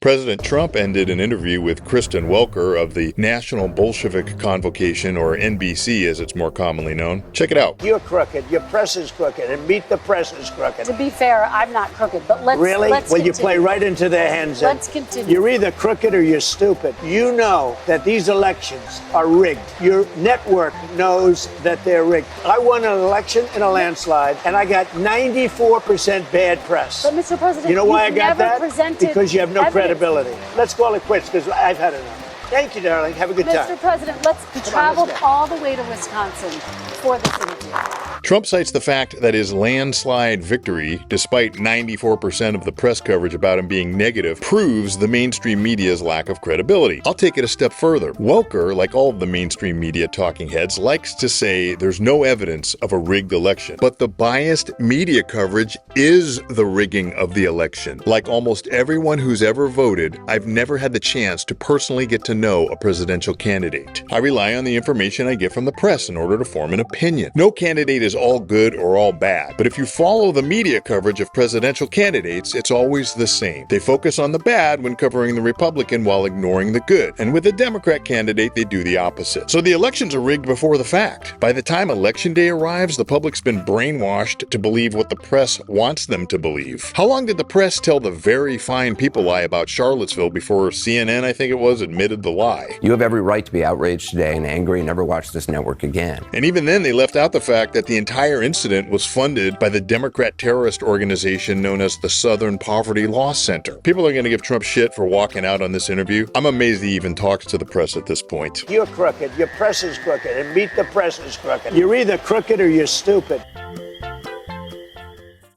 President Trump ended an interview with Kristen Welker of the National Bolshevik Convocation, or NBC as it's more commonly known. Check it out. You're crooked. Your press is crooked. And Meet the Press is crooked. To be fair, I'm not crooked, but let's Really? let's Well, continue. you play right into their hands. Let's continue. You're either crooked or you're stupid. You know that these elections are rigged. Your network knows that they're rigged. I won an election in a landslide, and I got 94% bad press. But Mr. President, you know why I you've got never that? presented Because you have no evidence. credibility. Let's call it quits, because I've had enough. Thank you, darling. Have a good time. Mr. President, let's let's travel go. all the way to Wisconsin for this interview. Trump cites the fact that his landslide victory, despite 94% of the press coverage about him being negative, proves the mainstream media's lack of credibility. I'll take it a step further. Welker, like all of the mainstream media talking heads, likes to say there's no evidence of a rigged election. But the biased media coverage is the rigging of the election. Like almost everyone who's ever voted, I've never had the chance to personally get to know a presidential candidate. I rely on the information I get from the press in order to form an opinion. No candidate is all good or all bad, but if you follow the media coverage of presidential candidates, it's always the same. They focus on the bad when covering the Republican while ignoring the good, and with the Democrat candidate, they do the opposite. So the elections are rigged before the fact. By the time election day arrives, the public's been brainwashed to believe what the press wants them to believe. How long did the press tell the very fine people lie about Charlottesville before CNN, I think it was, admitted the lie? You have every right to be outraged today and angry and never watch this network again. And even then, they left out the fact that the entire incident was funded by the Democrat terrorist organization known as the Southern Poverty Law Center. People are going to give Trump shit for walking out on this interview. I'm amazed he even talks to the press at this point. You're crooked. Your press is crooked. And Meet the Press is crooked. You're either crooked or you're stupid.